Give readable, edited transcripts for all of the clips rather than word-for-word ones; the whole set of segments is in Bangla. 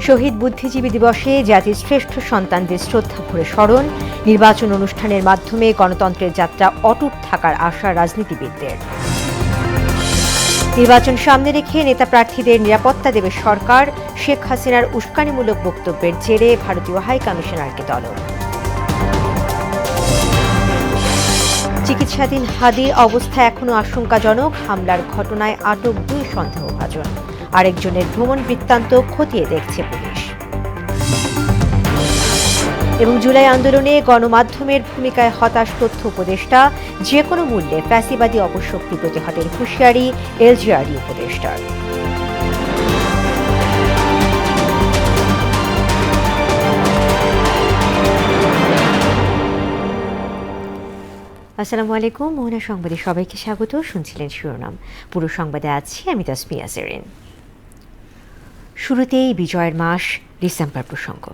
শহীদ বুদ্ধিজীবী দিবসে জাতির শ্রেষ্ঠ সন্তানদের শ্রদ্ধা ভরে স্মরণ, নির্বাচন অনুষ্ঠানের মাধ্যমে গণতন্ত্রের যাত্রা অটুট থাকার আশা রাজনীতিবিদদের। নির্বাচন সামনে রেখে নেতা প্রার্থীদের নিরাপত্তা দেবে সরকার, শেখ হাসিনার উস্কানিমূলক বক্তব্যের জেরে ভারতীয় হাই কমিশনারকে তলব। চিকিৎসাধীন হাদির অবস্থা এখনও আশঙ্কাজনক, হামলার ঘটনায় আটক 2 সন্দেহভাজন, আরেকজনের ভ্রমণ বৃত্তান্ত খতিয়ে দেখছে পুলিশ। এবং জুলাই আন্দোলনে গণমাধ্যমের ভূমিকায় হতাশ তথ্য উপদেষ্টা, যে কোনো মূল্যে ফ্যাসিবাদী অপশক্তি প্রতিহতের হুঁশিয়ারি এলজিআরডি উপদেষ্টার। আসসালামু আলাইকুম, মোহনা সংবাদে সবাইকে স্বাগত। শুনছিলেন শিরোনাম, পুরো সংবাদে আছি আমি তাসমিয়া সেরিন। শুরুতেই বিজয়ের মাস, ডিসেম্বর প্রসঙ্গ।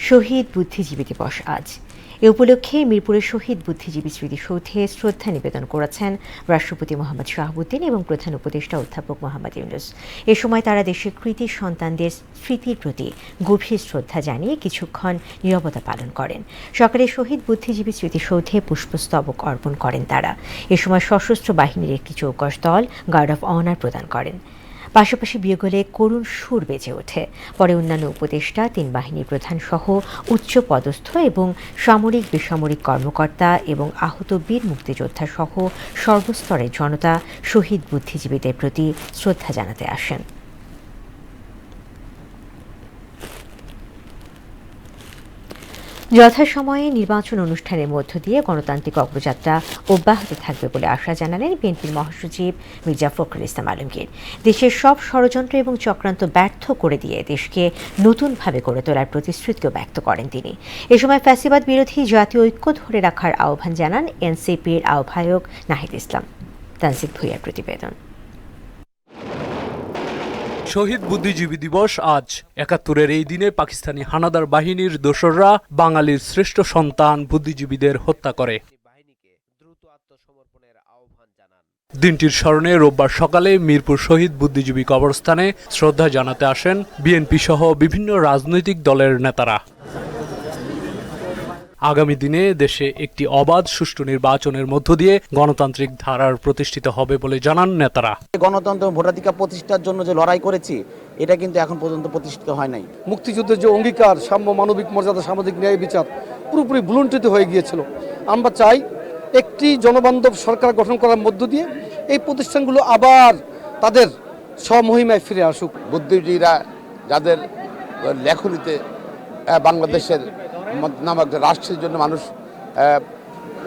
শহীদ বুদ্ধিজীবী দিবস আজ। এ উপলক্ষে মিরপুরের শহীদ বুদ্ধিজীবী স্মৃতিসৌধে শ্রদ্ধা নিবেদন করেছেন রাষ্ট্রপতি মোহাম্মদ শাহাবুদ্দিন এবং প্রধান উপদেষ্টা অধ্যাপক মোহাম্মদ ইউনূস। এ সময় তারা দেশের কৃতী সন্তানদের স্মৃতির প্রতি গভীর শ্রদ্ধা জানিয়ে কিছুক্ষণ নীরবতা পালন করেন। সকালে শহীদ বুদ্ধিজীবী স্মৃতিসৌধে পুষ্পস্তবক অর্পণ করেন তারা। এ সময় সশস্ত্র বাহিনীর একটি চৌকস দল গার্ড অফ অনার প্রদান করেন। পাশাপাশি বিয়োগলে করুণ সুর বেজে ওঠে। পরে অন্যান্য উপদেষ্টা, 3 বাহিনীর প্রধান সহ উচ্চ পদস্থ এবং সামরিক বেসামরিক কর্মকর্তা এবং আহত বীর মুক্তিযোদ্ধা সহ সর্বস্তরের জনতা শহীদ বুদ্ধিজীবীদের প্রতি শ্রদ্ধা জানাতে আসেন। যথাসময়ে নির্বাচন অনুষ্ঠানের মধ্য দিয়ে গণতান্ত্রিক অগ্রযাত্রা অব্যাহত থাকবে বলে আশা জানালেন বিএনপির মহাসচিব মির্জা ফখরুল ইসলাম আলমগীর। দেশের সব ষড়যন্ত্র এবং চক্রান্ত ব্যর্থ করে দিয়ে দেশকে নতুনভাবে গড়ে তোলার প্রতিশ্রুতিও ব্যক্ত করেন তিনি। এ সময় ফ্যাসিবাদ বিরোধী জাতীয় ঐক্য ধরে রাখার আহ্বান জানান এনসিপির আহ্বায়ক নাহিদ ইসলাম। তানজিদ ভুঁইয়ার প্রতিবেদন। শহীদ বুদ্ধিজীবী দিবস আজ। ৭১-এর এই দিনে পাকিস্তানি হানাদার বাহিনীর দোসররা বাঙালির শ্রেষ্ঠ সন্তান বুদ্ধিজীবীদের হত্যা করে। দিনটির স্মরণে রোববার সকালে মিরপুর শহীদ বুদ্ধিজীবী কবরস্থানে শ্রদ্ধা জানাতে আসেন বিএনপি সহ বিভিন্ন রাজনৈতিক দলের নেতারা। আগামী দিনে দেশে একটি অবাধ সুষ্ঠু নির্বাচনের মধ্য দিয়ে গণতান্ত্রিক ধারার প্রতিষ্ঠিত হবে বলে জানান নেতারা। গণতন্ত্র ভোটাধিকার প্রতিষ্ঠার জন্য যে লড়াই করেছি, এটা কিন্তু এখন পর্যন্ত প্রতিষ্ঠিত হয় নাই। মুক্তিযুদ্ধের যে অঙ্গীকার, সাম্য, মানবিক মর্যাদা, সামাজিক ন্যায় বিচার পুরোপুরি ভুলুণ্ঠিত হয়ে গিয়েছিল। আমরা চাই একটি জনবান্ধব সরকার গঠন করার মধ্য দিয়ে এই প্রতিষ্ঠানগুলো আবার তাদের স্বমহিমায় ফিরে আসুক। বুদ্ধিজীবীরা যাদের লেখনীতে বাংলাদেশের নামক রাষ্ট্রের জন্য মানুষ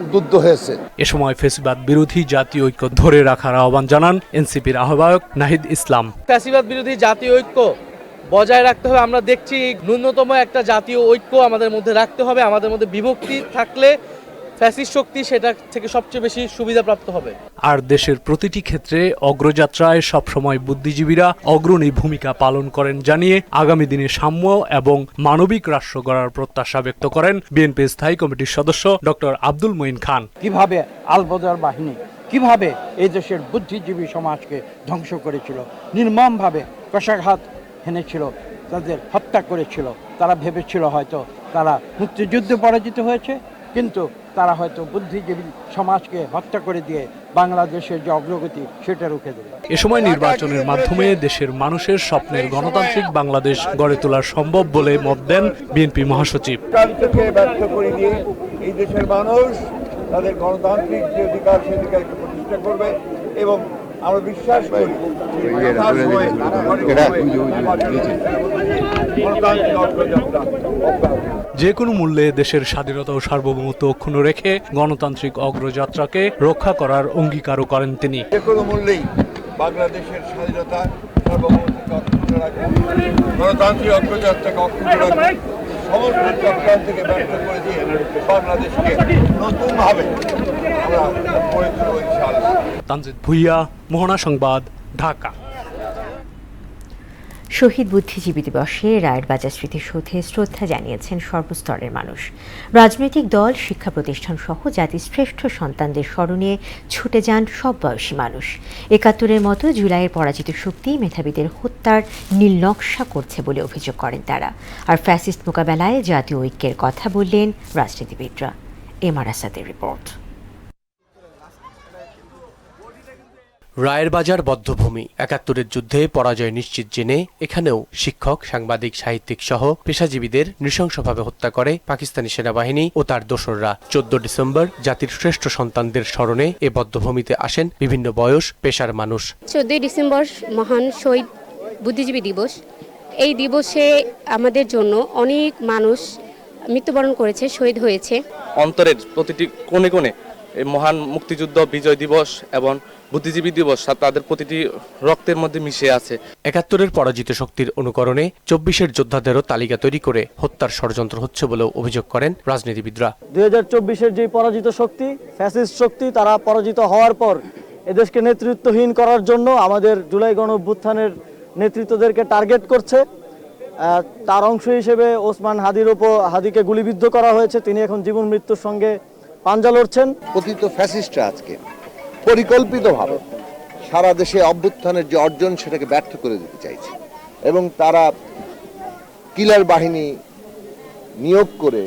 উদ্বুদ্ধ হয়েছে। এ সময় ফ্যাসিবাদ বিরোধী জাতীয় ঐক্য ধরে রাখার আহ্বান জানান এনসিপির আহ্বায়ক নাহিদ ইসলাম। ফ্যাসিবাদ বিরোধী জাতীয় ঐক্য বজায় রাখতে হবে। আমরা দেখছি ন্যূনতম একটা জাতীয় ঐক্য আমাদের মধ্যে রাখতে হবে। আমাদের মধ্যে বিভক্তি থাকলে ফ্যাসিস্ট শক্তি সেটা থেকে সবচেয়ে বেশি সুবিধাপ্রাপ্ত হবে। আর দেশের প্রতিটি ক্ষেত্রে অগ্রযাত্রায় সবসময় বুদ্ধিজীবীরা অগ্রণী ভূমিকা পালন করেন জানিয়ে আগামী দিনে সাম্য এবং মানবিক রাষ্ট্র গড়ার প্রত্যাশা ব্যক্ত করেন বিএনপি স্থায়ী কমিটির সদস্য ডক্টর আব্দুল মঈন খান। কিভাবে আলবদর বাহিনী কিভাবে এই দেশের বুদ্ধিজীবী সমাজকে ধ্বংস করেছিল, নির্মমভাবে কষাঘাত হেনেছিল, তাদের হত্যা করেছিল। তারা ভেবেছিল হয়তো তারা মুক্তিযুদ্ধে পরাজিত হয়েছে, কিন্তু তারা হয়তো বুদ্ধিজীবী সমাজকে হত্যা করে দিয়ে বাংলাদেশের যে অগ্রগতি সেটা রুখে দেবে। এ সময় নির্বাচনের মাধ্যমে দেশের মানুষের স্বপ্নের গণতান্ত্রিক বাংলাদেশ গড়ে তোলা সম্ভব বলে মত দেন বিএনপি মহাসচিব। ব্যর্থ করে দিয়ে এই দেশের মানুষ তাদের গণতান্ত্রিক যে অধিকার সে অধিকারকে প্রতিষ্ঠা করবে এবং আমরা বিশ্বাস করি যে কোনো মূল্যে দেশের স্বাধীনতা ও সার্বভৌমত্ব অক্ষুণ্ণ রেখে গণতান্ত্রিক অগ্রযাত্রাকে রক্ষা করার অঙ্গীকারও করেন তিনি। যে কোনো মূল্যেই বাংলাদেশের স্বাধীনতা সার্বভৌমত্বকে অক্ষুণ্ণ রাখবে, গণতান্ত্রিক অগ্রযাত্রাকে অক্ষুণ্ণ রাখবে, সমস্ত চক্রান্তকে ব্যর্থ করে দিয়ে বাংলাদেশকে নতুনভাবে আমরা গড়ে তুলব ইনশাআল্লাহ। তানজিদ ভুঁইয়া, মোহনা সংবাদ, ঢাকা। শহীদ বুদ্ধিজীবী দিবসে রায়ের বাজার স্মৃতিসৌধে শ্রদ্ধা জানিয়েছেন সর্বস্তরের মানুষ। রাজনৈতিক দল, শিক্ষা প্রতিষ্ঠান সহ জাতির শ্রেষ্ঠ সন্তানদের স্মরণে ছুটে যান সব বয়সী মানুষ। ৭১-এর মতো জুলাইয়ের পরাজিত শক্তি মেধাবীদের হত্যার নীল নকশা করছে বলে অভিযোগ করেন তারা। আর ফ্যাসিস্ট মোকাবেলায় জাতীয় ঐক্যের কথা বললেন রাজনীতিবিদরা। এমআর আসাদের রিপোর্ট। রায়ের বাজার বদ্ধভূমি। ৭১-এর যুদ্ধে পরাজয় নিশ্চিত জেনে এখানেও শিক্ষক, সাংবাদিক, সাহিত্যিক সহ পেশাজীবীদের নৃশংসভাবে হত্যা করে পাকিস্তানি সেনাবাহিনী ও তার দোসররা। ১৪ ডিসেম্বর জাতির শ্রেষ্ঠ সন্তানদের স্মরণে এ বদ্ধভূমিতে আসেন বিভিন্ন বয়স, পেশার মানুষ। ১৪ ডিসেম্বর মহান শহীদ বুদ্ধিজীবী দিবস। এই দিবসে আমাদের জন্য অনেক মানুষ মৃত্যুবরণ করেছে, শহীদ হয়েছে। অন্তরের প্রতিটি কোণে কোণে এই মহান মুক্তিযুদ্ধ, বিজয় দিবস এবং বুদ্ধিজীবী দিবস তাদের প্রতিটি রক্তের মধ্যে মিশে আছে। ৭১-এর পরাজিত শক্তির অনুকরণে ২৪-এর যোদ্ধাদেরও তালিকা তৈরি করে হত্যার ষড়যন্ত্র হচ্ছে বলেও অভিযোগ করেন রাজনীতিবিদরা। ২০২৪-এর যে পরাজিত শক্তি, ফ্যাসিস্ট শক্তি, তারা পরাজিত হওয়ার পর এদেশকে নেতৃত্বহীন করার জন্য আমাদের জুলাই গণঅভ্যুত্থানের নেতৃত্বদেরকে টার্গেট করছে। তার অংশ হিসেবে ওসমান হাদিকে গুলিবিদ্ধ করা হয়েছে। তিনি এখন জীবন মৃত্যুর সঙ্গে পাঞ্জা লড়ছেন। পতিত ফ্যাসিস্টরা আজকে পরিকল্পিতভাবে সারা দেশে অভ্যুত্থানের যে অর্জন সেটাকে ব্যর্থ করে দিতে চাইছে এবং তারা কিলার বাহিনী নিয়োগ করে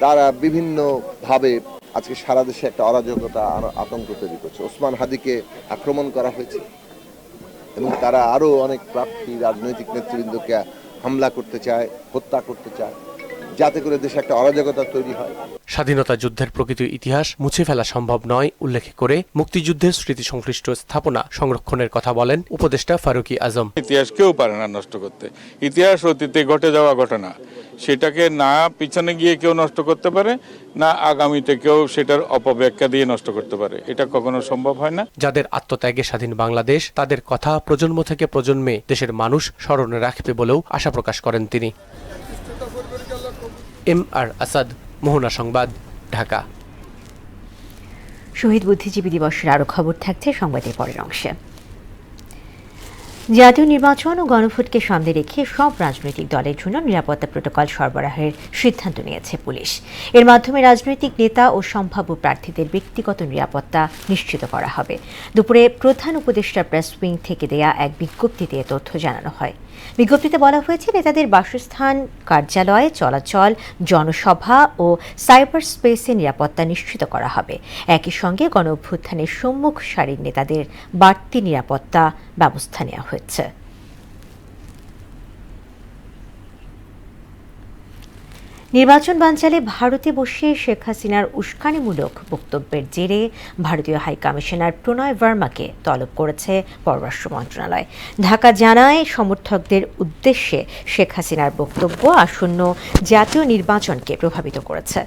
তারা বিভিন্নভাবে আজকে সারা দেশে একটা অরাজকতা, আতঙ্ক তৈরি করছে। ওসমান হাদিকে আক্রমণ করা হয়েছে এবং তারা আরও অনেক প্রার্থী, রাজনৈতিক নেতৃবৃন্দকে হামলা করতে চায়, হত্যা করতে চায়, যাতে করে দেশে একটা অরাজকতা তৈরি হয়। স্বাধীনতা যুদ্ধের প্রকৃত ইতিহাস মুছে ফেলা সম্ভব নয় উল্লেখ করে মুক্তিযুদ্ধের স্মৃতি সংশ্লিষ্ট স্থাপনা সংরক্ষণের কথা বলেন উপদেষ্টা ফারুকী আজম। ইতিহাস কেউ পারে না নষ্ট করতে। ইতিহাস অতীতে ঘটে যাওয়া ঘটনা, সেটাকে না পিছনে গিয়ে কেউ নষ্ট করতে পারে, না আগামীতে কেউ সেটার অপব্যাখ্যা দিয়ে নষ্ট করতে পারে। এটা কখনো সম্ভব হয় না। যাদের আত্মত্যাগে স্বাধীন বাংলাদেশ, তাদের কথা প্রজন্ম থেকে প্রজন্মে দেশের মানুষ স্মরণে রাখবে বলেও আশা প্রকাশ করেন তিনি। এমআর আসাদ, মোহনা সংবাদ, ঢাকা। শহীদ বুদ্ধিজীবী দিবসের আরও খবর থাকছে সংবাদের পরের অংশে। জাতীয় নির্বাচন ও গণভোটকে সামনে রেখে সব রাজনৈতিক দলের জন্য নিরাপত্তা প্রোটোকল সরবরাহের সিদ্ধান্ত নিয়েছে পুলিশ। এর মাধ্যমে রাজনৈতিক নেতা ও সম্ভাব্য প্রার্থীদের ব্যক্তিগত নিরাপত্তা নিশ্চিত করা হবে। দুপুরে প্রধান উপদেষ্টার প্রেস উইং থেকে দেয়া এক বিজ্ঞপ্তিতে এ তথ্য জানানো হয়। বিজ্ঞপ্তিতে বলা হয়েছে, নেতাদের বাসস্থান, কার্যালয়, চলাচল, জনসভা ও সাইবার স্পেসে নিরাপত্তা নিশ্চিত করা হবে। একই সঙ্গে গণঅভ্যুত্থানের সম্মুখ সারির নেতাদের বাড়তি নিরাপত্তা ব্যবস্থা নেওয়া হয়েছে। নির্বাচন বানচালে ভারতে বসে শেখ হাসিনার উস্কানিমূলক বক্তব্যের জেরে ভারতীয় হাইকমিশনার প্রণয় ভার্মাকে তলব করেছে পররাষ্ট্র মন্ত্রণালয়। ঢাকা জানায়, সমর্থকদের উদ্দেশ্যে শেখ হাসিনার বক্তব্য আসন্ন জাতীয় নির্বাচনকে প্রভাবিত করেছে।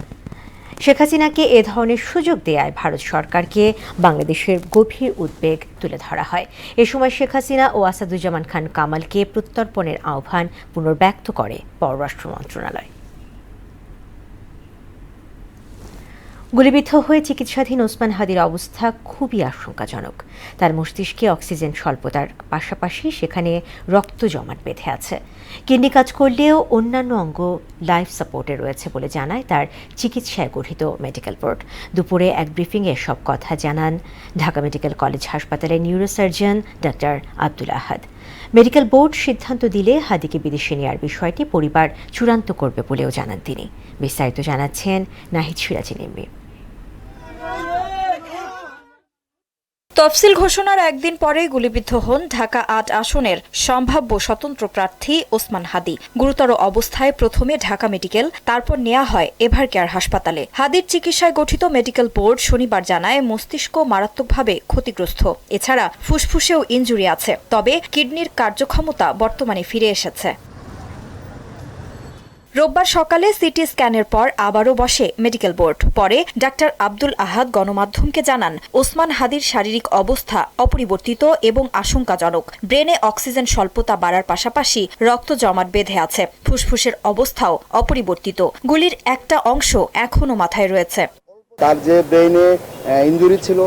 শেখ হাসিনাকে এ ধরনের সুযোগ দেয়ায় ভারত সরকারকে বাংলাদেশের গভীর উদ্বেগ তুলে ধরা হয়। এ সময় শেখ হাসিনা ও আসাদুজ্জামান খান কামালকে প্রত্যর্পণের আহ্বান পুনর্ব্যক্ত করে পররাষ্ট্র মন্ত্রণালয়। গুলিবিদ্ধ হয়ে চিকিৎসাধীন ওসমান হাদির অবস্থা খুবই আশঙ্কাজনক। তার মস্তিষ্কে অক্সিজেন স্বল্পতার পাশাপাশি সেখানে রক্ত জমাট বেঁধে আছে। কিডনি কাজ করলেও অন্যান্য অঙ্গ লাইফ সাপোর্টে রয়েছে বলে জানায় তার চিকিৎসায় গঠিত মেডিকেল বোর্ড। দুপুরে এক ব্রিফিংয়ে সব কথা জানান ঢাকা মেডিকেল কলেজ হাসপাতালের নিউরোসার্জন ডাক্তার আব্দুল আহাদ। মেডিকেল বোর্ড সিদ্ধান্ত দিলে হাদিকে বিদেশে নেওয়ার বিষয়টি পরিবার চূড়ান্ত করবে বলেও জানান তিনি। বিস্তারিত জানাচ্ছেন নাহিদ সিরাজি নিম্মি। তফসিল ঘোষণার একদিন পরেই গুলিবিদ্ধ হন ঢাকা ৮ আসনের সম্ভাব্য স্বতন্ত্র প্রার্থী ওসমান হাদি। গুরুতর অবস্থায় প্রথমে ঢাকা মেডিকেল, তারপর নেওয়া হয় এভার কেয়ার হাসপাতালে। হাদির চিকিৎসায় গঠিত মেডিকেল বোর্ড শনিবার জানায় মস্তিষ্ক মারাত্মকভাবে ক্ষতিগ্রস্ত। এছাড়া ফুসফুসেও ইনজুরি আছে, তবে কিডনির কার্যক্ষমতা বর্তমানে ফিরে এসেছে। রোববার সকালে সিটি স্ক্যানের পর আবারও বসে মেডিকেল বোর্ড। পরে ডাক্তার আব্দুল আহাদ গণমাধ্যমকে জানান, ওসমান হাদির শারীরিক অবস্থা অপরিবর্তিত এবং আশঙ্কাজনক। ব্রেনে অক্সিজেন স্বল্পতা বাড়ার পাশাপাশি রক্ত জমাট বেঁধে আছে। ফুসফুসের অবস্থাও অপরিবর্তিত। গুলির একটা অংশ এখনও মাথায় রয়েছে। তার যে ব্রেইনে ইনজুরি ছিল,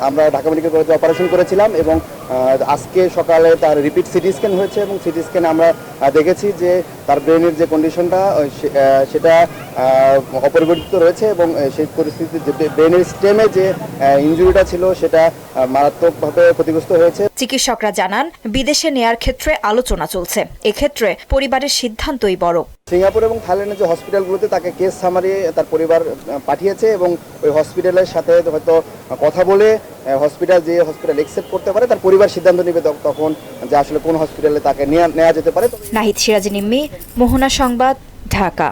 আমরা ঢাকা মেডিকেল কলেজে অপারেশন করেছিলাম এবং আজকে সকালে তার রিপিট সিটি স্ক্যান হয়েছে এবং সিটি স্ক্যানে আমরা দেখেছি যে তার ব্রেনের যে কন্ডিশনটা সেটা অপরিবর্তিত রয়েছে এবং সেই পরিস্থিতিতে যে ব্রেনের স্টেমে যে ইনজুরিটা ছিল সেটা মারাত্মকভাবে ক্ষতিগ্রস্ত হয়েছে। চিকিৎসকরা জানান, বিদেশে নেয়ার ক্ষেত্রে আলোচনা চলছে। এক্ষেত্রে পরিবারের সিদ্ধান্তই বড়। সিঙ্গাপুর এবং থাইল্যান্ডের যে হসপিটালগুলোতে তাকে কেস সামারি তার পরিবার পাঠিয়েছে এবং ওই হসপিটালের সাথে হয়তো কথা বলে হসপিটাল অ্যাকসেপ্ট করতে পারে, তার পরিবার সিদ্ধান্ত নেবে তখন যে আসলে কোন হসপিটালে তাকে নেওয়া যেতে পারে। নাহিদ সিরাজি নিম্মি, মোহনা সংবাদ, ঢাকা।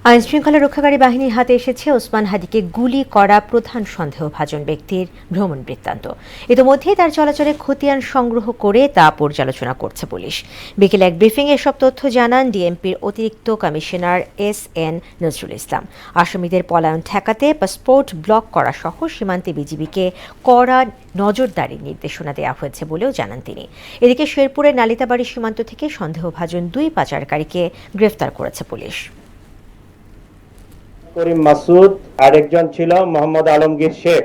আইন শৃঙ্খলা রক্ষাকারী বাহিনীর হাতে এসেছে ওসমান হাদিকে গুলি করা প্রধান সন্দেহভাজন ব্যক্তির ভ্রমণ বৃত্তান্ত। ইতিমধ্যেই তার চলাচলে খতিয়ান সংগ্রহ করে তা পর্যালোচনা করছে পুলিশ। বিকেলে এক ব্রিফিংয়ে এসব তথ্য জানান ডিএমপির অতিরিক্ত কমিশনার SN নজরুল ইসলাম। আসামিদের পলায়ন ঠেকাতে পাসপোর্ট ব্লক করা সহ সীমান্তে বিজিবিকে কড়া নজরদারির নির্দেশনা দেওয়া হয়েছে বলেও জানান তিনি। এদিকে শেরপুরের নালিতাবাড়ি সীমান্ত থেকে সন্দেহভাজন 2 পাচারকারীকে গ্রেফতার করেছে পুলিশ। করিম মাসুদ, আরেকজন ছিল মোহাম্মদ আলমগীর শেখ।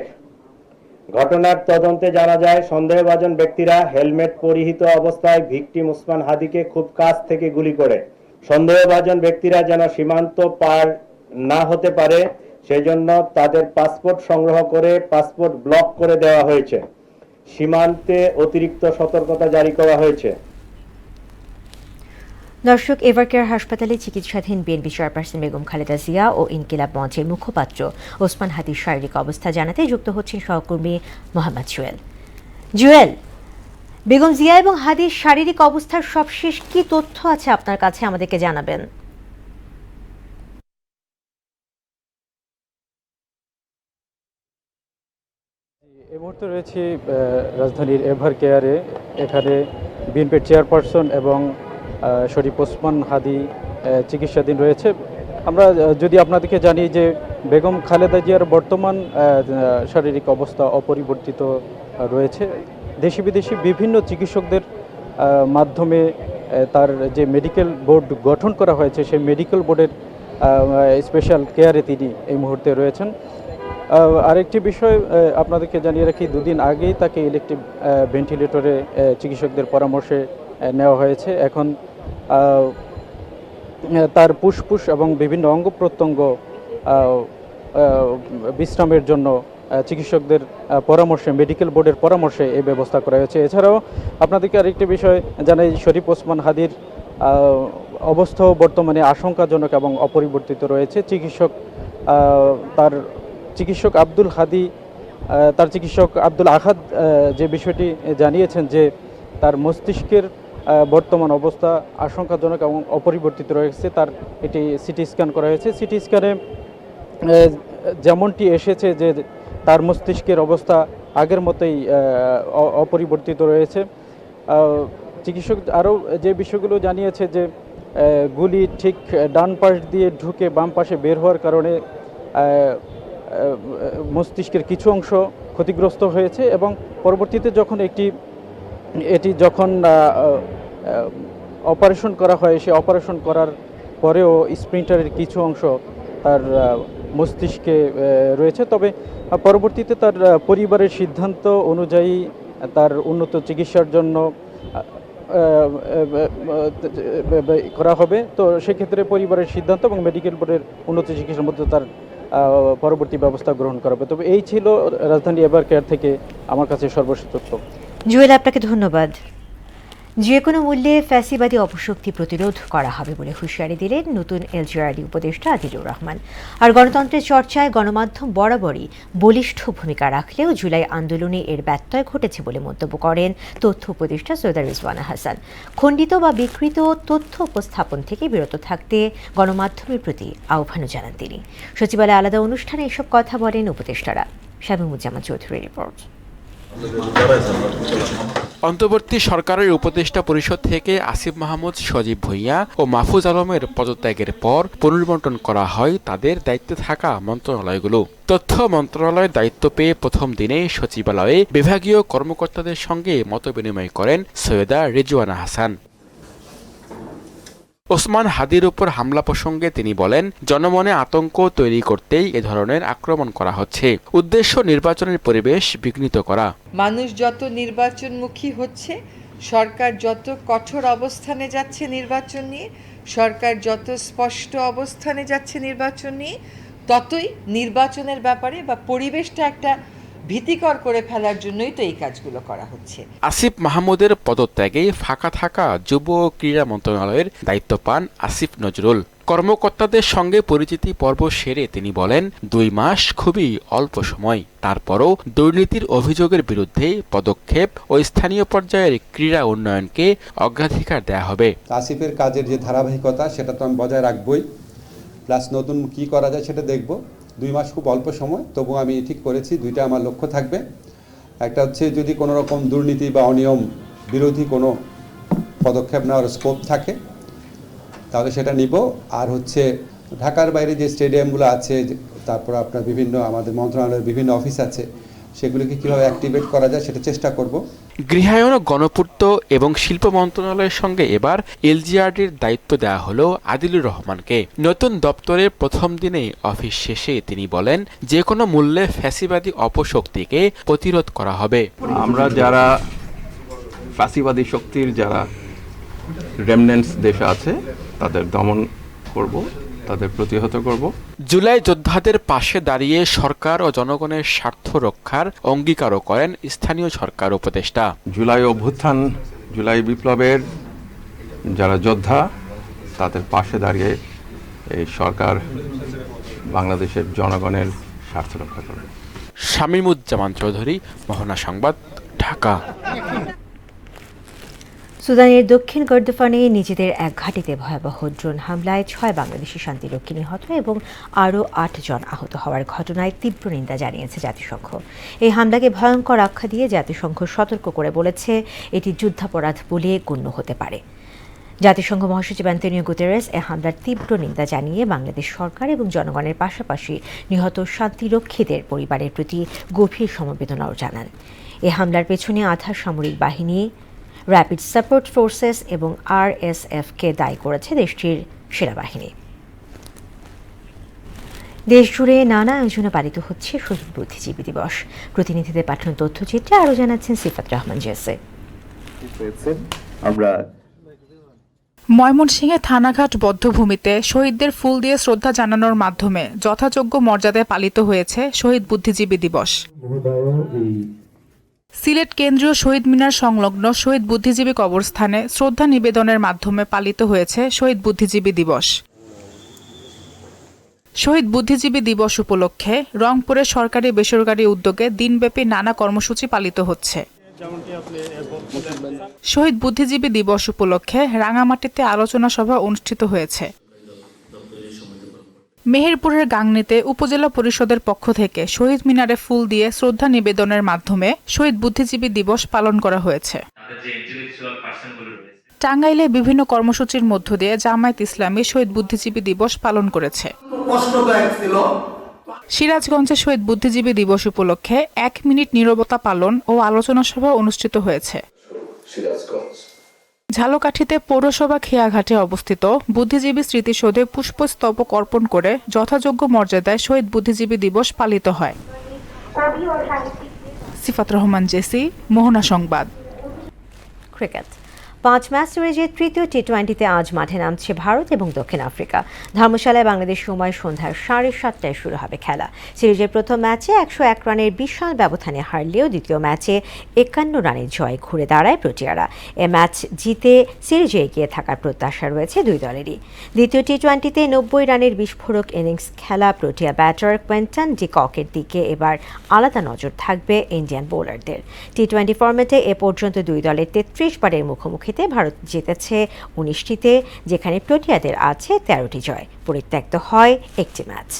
ঘটনার তদন্তে জানা যায় সন্দেহভাজন ব্যক্তিরা হেলমেট পরিহিত অবস্থায় ভিকটিম ওসমান হাদিকে খুব কাছ থেকে গুলি করে। সন্দেহভাজন ব্যক্তিরা যেন সীমান্ত পার না হতে পারে সেজন্য তাদের পাসপোর্ট সংগ্রহ করে পাসপোর্ট ব্লক করে দেওয়া হয়েছে। সীমান্তে অতিরিক্ত সতর্কতা জারি করা হয়েছে। দর্শক, এভারকেয়ার হাসপাতালে চিকিৎসাধীন বিএনপি চেয়ারপারসন বেগম খালেদা জিয়া ও ইনকিলাব মঞ্চের মুখপাত্র ওসমান হাদির শারীরিক অবস্থা জানাতে যুক্ত হচ্ছেন সহকর্মী মোহাম্মদ জুয়েল। বেগম জিয়া এবং হাদির শারীরিক অবস্থার সবশেষ কি তথ্য আছে আপনার কাছে, আমাদেরকে জানাবেন। এই মুহূর্তে রয়েছে রাজধানীর এভারকেয়ারে। এখানে বিএনপির চেয়ারপারসন এবং শরীফ ওসমান হাদি চিকিৎসাধীন রয়েছে। আমরা যদি আপনাদেরকে জানি যে বেগম খালেদা জিয়ার বর্তমান শারীরিক অবস্থা অপরিবর্তিত রয়েছে। দেশি বিদেশি বিভিন্ন চিকিৎসকদের মাধ্যমে তার যে মেডিকেল বোর্ড গঠন করা হয়েছে সেই মেডিকেল বোর্ডের স্পেশাল কেয়ারে তিনি এই মুহূর্তে রয়েছেন। আরেকটি বিষয় আপনাদেরকে জানিয়ে রাখি, দুদিন আগেই তাকে ইলেকট্রিক ভেন্টিলেটরে চিকিৎসকদের পরামর্শে নেওয়া হয়েছে। এখন তার ফুসফুস এবং বিভিন্ন অঙ্গ প্রত্যঙ্গ বিশ্রামের জন্য চিকিৎসকদের পরামর্শে, মেডিকেল বোর্ডের পরামর্শে এই ব্যবস্থা করা হয়েছে। এছাড়াও আপনাদেরকে আরেকটি বিষয় জানাই, শরীফ ওসমান হাদির অবস্থাও বর্তমানে আশঙ্কাজনক এবং অপরিবর্তিত রয়েছে। তার চিকিৎসক আব্দুল আহাদ যে বিষয়টি জানিয়েছেন যে তার মস্তিষ্কের বর্তমান অবস্থা আশঙ্কাজনক এবং অপরিবর্তিত রয়েছে। তার এটি সিটি স্ক্যান করা হয়েছে। সিটি স্ক্যানে যেমনটি এসেছে যে তার মস্তিষ্কের অবস্থা আগের মতোই অপরিবর্তিত রয়েছে। চিকিৎসক আরও যে বিষয়গুলো জানিয়েছে যে গুলি ঠিক ডান পাশ দিয়ে ঢুকে বাম পাশে বের হওয়ার কারণে মস্তিষ্কের কিছু অংশ ক্ষতিগ্রস্ত হয়েছে এবং পরবর্তীতে যখন এটি যখন অপারেশন করা হয়, সে অপারেশন করার পরেও স্প্লিন্টারের কিছু অংশ তার মস্তিষ্কে রয়েছে। তবে পরবর্তীতে তার পরিবারের সিদ্ধান্ত অনুযায়ী তার উন্নত চিকিৎসার জন্য করা হবে। তো সেক্ষেত্রে পরিবারের সিদ্ধান্ত এবং মেডিকেল বোর্ডের উন্নত চিকিৎসার মধ্যে তার পরবর্তী ব্যবস্থা গ্রহণ করা হবে। তবে এই ছিল রাজধানী এভারকেয়ার থেকে আমার কাছে সর্বশেষ তথ্য। জুয়েল, আপনাকে ধন্যবাদ। যে কোনো মূল্যে ফ্যাসিবাদী অপশক্তি প্রতিরোধ করা হবে বলে হুঁশিয়ারি দিলেন নতুন এলজিআরডি উপদেষ্টা আদিলুর রহমান। আর গণতন্ত্রের চর্চায় গণমাধ্যম বরাবরই বলিষ্ঠ ভূমিকা রাখলেও জুলাই আন্দোলনে এর ব্যত্যয় ঘটেছে বলে মন্তব্য করেন তথ্য উপদেষ্টা সৈয়দা রিজওয়ানা হাসান। খণ্ডিত বা বিকৃত তথ্য উপস্থাপন থেকে বিরত থাকতে গণমাধ্যমের প্রতি আহ্বানও জানান তিনি। সচিবালয়ে আলাদা অনুষ্ঠানে এসব কথা বলেন উপদেষ্টারা। শামীমুজ্জামান চৌধুরীর রিপোর্ট। অন্তর্বর্তী সরকারের উপদেষ্টা পরিষদ থেকে আসিফ মাহমুদ, সজীব ভুঁইয়া ও মাহফুজ আলমের পদত্যাগের পর পুনর্বণ্টন করা হয় তাদের দায়িত্বে থাকা মন্ত্রণালয়গুলো। তথ্য মন্ত্রণালয়ের দায়িত্ব পেয়ে প্রথম দিনে সচিবালয়ে বিভাগীয় কর্মকর্তাদের সঙ্গে মতবিনিময় করেন সৈয়দা রিজওয়ানা হাসান। ওসমান হাদির উপর হামলা প্রসঙ্গে তিনি বলেন, জনমনে আতঙ্ক তৈরি করতেই এ ধরনের আক্রমণ করা হচ্ছে। উদ্দেশ্য নির্বাচনের পরিবেশ বিঘ্নিত করা। মানুষ যত নির্বাচনমুখী হচ্ছে, সরকার যত কঠোর অবস্থানে যাচ্ছে নির্বাচন নিয়ে, সরকার যত স্পষ্ট অবস্থানে যাচ্ছে নির্বাচন নিয়ে, ততই নির্বাচনের ব্যাপারে বা পরিবেশটা একটা ভীতিকর করে ফেলার জন্যই তো এই কাজগুলো করা হচ্ছে। আসিফ মাহমুদের পদত্যাগে ফাঁকা থাকা যুব ও ক্রীড়া মন্ত্রণালয়ের দায়িত্ব পান আসিফ নজরুল। কর্মকর্তাদের সঙ্গে পরিচিতি পর্ব সেরে তিনি বলেন, 2 মাস খুবই অল্প সময়, তারপরও দুর্নীতির অভিযোগের বিরুদ্ধে পদক্ষেপ ও স্থানীয় পর্যায়ের ক্রীড়া উন্নয়নকে অগ্রাধিকার দেয়া হবে। আসিফের কাজের যে ধারাবাহিকতা সেটা তো আমি বজায় রাখবই, প্লাস নতুন কি করা যায় সেটা দেখব। 2 মাস খুব অল্প সময়, তবু আমি ঠিক করেছি 2টা আমার লক্ষ্য থাকবে। একটা হচ্ছে যদি কোনো রকম দুর্নীতি বা অনিয়ম বিরোধী কোনো পদক্ষেপ নেওয়ার স্কোপ থাকে তাহলে সেটা নিব। আর হচ্ছে ঢাকার বাইরে যে স্টেডিয়ামগুলো আছে, তারপর আপনার বিভিন্ন আমাদের মন্ত্রণালয়ের বিভিন্ন অফিস আছে, সেগুলিকে কীভাবে অ্যাক্টিভেট করা যায় সেটা চেষ্টা করব। গৃহায়ন, গণপূর্ত এবং শিল্প মন্ত্রণালয়ের সঙ্গে এবার এলজিআরডির দায়িত্ব দেওয়া হলো আদিলুর রহমানকে। নতুন দপ্তরের প্রথম দিনে অফিস শেষে তিনি বলেন, যে কোনো মূল্যে ফ্যাসিবাদী অপশক্তিকে প্রতিরোধ করা হবে। আমরা যারা ফ্যাসিবাদী শক্তির যারা রেমনেন্টস দেশে আছে তাদের দমন করব, তাদের প্রতিহত করব। জুলাই যোদ্ধাদের পাশে দাঁড়িয়ে সরকার ও জনগণের স্বার্থ রক্ষার অঙ্গীকারও করেন স্থানীয় সরকার উপদেষ্টা। জুলাই অভ্যুত্থান, জুলাই বিপ্লবের যারা যোদ্ধা তাদের পাশে দাঁড়িয়ে এই সরকার বাংলাদেশের জনগণের স্বার্থ রক্ষা করবে। শামীমুজ্জামান চৌধুরী, মোহনা সংবাদ, ঢাকা। সুদানের দক্ষিণ কর্দোফানে নিজেদের এক ঘাঁটিতে ভয়াবহ ড্রোন হামলায় 6 বাংলাদেশি শান্তিরক্ষী নিহত এবং আরও 8 জন আহত হওয়ার ঘটনায় তীব্র নিন্দা জানিয়েছে জাতিসংঘ। এই হামলাকে ভয়ঙ্কর আখ্যা দিয়ে জাতিসংঘ সতর্ক করে বলেছে এটি যুদ্ধাপরাধ বলে গণ্য হতে পারে। জাতিসংঘ মহাসচিব অ্যান্তোনিও গুতেরেস এ হামলার তীব্র নিন্দা জানিয়ে বাংলাদেশ সরকার এবং জনগণের পাশাপাশি নিহত শান্তিরক্ষীদের পরিবারের প্রতি গভীর সমবেদনাও জানান। এ হামলার পেছনে আধা সামরিক বাহিনী, র্যাপিড সাপোর্ট ফোর্সেস এবং RSF-কে দায়ী করেছে দেশটির সেনাবাহিনী। দেশজুড়ে নানা আয়োজনে পালিত হচ্ছে শহীদ বুদ্ধিজীবী দিবস। প্রতিনিধিদের পাঠানো তথ্যচিত্রে আরও জানাচ্ছেন সিফাত রহমান জেসে। ময়মনসিংহে থানাঘাট বধ্যভূমিতে শহীদদের ফুল দিয়ে শ্রদ্ধা জানানোর মাধ্যমে যথাযোগ্য মর্যাদায় পালিত হয়েছে শহীদ বুদ্ধিজীবী দিবস। সিলেট কেন্দ্রীয় শহীদ মিনার সংলগ্ন শহীদ বুদ্ধিজীবী কবরস্থানে শ্রদ্ধা নিবেদনের মাধ্যমে পালিত হয়েছে শহীদ বুদ্ধিজীবী দিবস। শহীদ বুদ্ধিজীবী দিবস উপলক্ষে রংপুরে সরকারি বেসরকারি উদ্যোগে দিনব্যাপী নানা কর্মসূচি পালিত হচ্ছে। শহীদ বুদ্ধিজীবী দিবস উপলক্ষে রাঙামাটিতে আলোচনা সভা অনুষ্ঠিত হয়েছে। মেহেরপুরের গাংনীতে উপজেলা পরিষদের পক্ষ থেকে শহীদ মিনারে ফুল দিয়ে শ্রদ্ধা নিবেদনের মাধ্যমে শহীদ বুদ্ধিজীবী দিবস পালন করা হয়েছে। টাঙ্গাইলে বিভিন্ন কর্মসূচির মধ্য দিয়ে জামায়াত ইসলামী শহীদ বুদ্ধিজীবী দিবস পালন করেছে। সিরাজগঞ্জে শহীদ বুদ্ধিজীবী দিবস উপলক্ষে 1 মিনিট নীরবতা পালন ও আলোচনা সভা অনুষ্ঠিত হয়েছে। ঝালকাঠিতে পৌরসভা খেয়াঘাটে অবস্থিত বুদ্ধিজীবী স্মৃতিসৌধে পুষ্পস্তবক অর্পণ করে যথাযোগ্য মর্যাদায় শহীদ বুদ্ধিজীবী দিবস পালিত হয়। সিফাত রহমান জেসি, মোহনা সংবাদ। ক্রিকেট 5 ম্যাচ সিরিজের তৃতীয় টি20তে আজ মাঠে নামছে ভারত এবং দক্ষিণ আফ্রিকা। ধর্মশালায় বাংলাদেশ সময় সন্ধ্যা 7:30টায় শুরু হবে খেলা। সিরিজের প্রথম ম্যাচে 101 রানের বিশাল ব্যবধানে হারলেও দ্বিতীয় ম্যাচে 51 রানের জয় ঘুরে দাঁড়ায় প্রোটিয়ারা। এ ম্যাচ জিতে সিরিজে এগিয়ে থাকার প্রত্যাশা রয়েছে দুই দলেরই। দ্বিতীয় টি20তে 90 রানের বিস্ফোরক ইনিংস খেলা প্রোটিয়া ব্যাটার কোয়েন্টন ডি ককের দিকে এবার আলাদা নজর থাকবে ইন্ডিয়ান বোলারদের। টি20 ফরম্যাটে এ পর্যন্ত দুই দলের 33 বারের মুখোমুখি ভারত জিতেছে 19টিতে, যেখানে প্রোটিয়াদের আছে 13টি জয়। পরিত্যক্ত হয় 1টি ম্যাচ।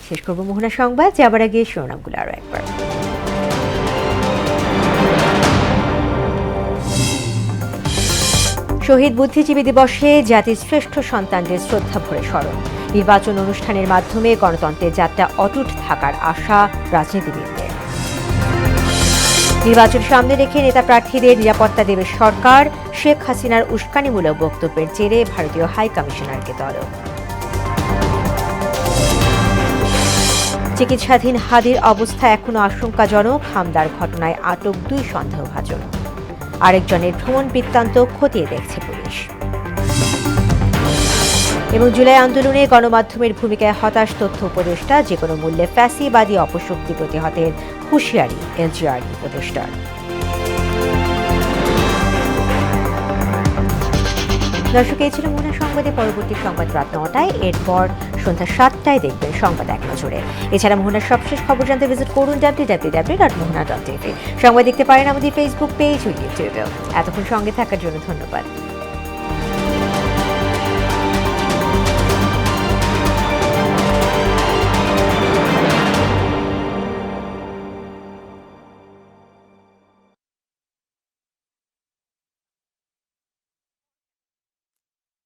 শেষ করব মোহনা সংবাদ, যাবার আগে শিরোনামগুলো আরও একবার। শহীদ বুদ্ধিজীবী দিবসে জাতির শ্রেষ্ঠ সন্তানদের শ্রদ্ধা ভরে স্মরণ। নির্বাচন অনুষ্ঠানের মাধ্যমে গণতন্ত্রের যাত্রা অটুট থাকার আশা রাজনীতিবিদদের। নির্বাচন সামনে রেখে নেতা প্রার্থীদের নিরাপত্তা দেবে সরকার, শেখ হাসিনার উস্কানিমূলক বক্তব্যের জেরে ভারতীয় হাই কমিশনারকে তলব। চিকিৎসাধীন হাদির অবস্থা এখনো আশঙ্কাজনক। হামলার ঘটনায় আটক 2 সন্দেহভাজন। আরেকজনের ভ্রমণ বৃত্তান্ত খতিয়ে দেখছে পুলিশ। এবং জুলাই আন্দোলনে গণমাধ্যমের ভূমিকায় হতাশ তথ্য উপদেষ্টা, যে কোনো মূল্যে ফ্যাসিবাদী অপশক্তি প্রতিহতের হুঁশিয়ারি এলজিআর উপদেষ্টার। দর্শক, এই ছিল মোহনা সংবাদে। পরবর্তী সংবাদ রাত 9টায়, এরপর সন্ধ্যা 7টায় দেখবেন সংবাদ এক নজরে। এছাড়া মোহনার সবশেষ খবর জানতে ভিজিট করুন www.mohana.tv। সংবাদ দেখতে পারেন আমাদের ফেসবুক পেজ ও ইউটিউবেও। এতক্ষণ সঙ্গে থাকার জন্য ধন্যবাদ।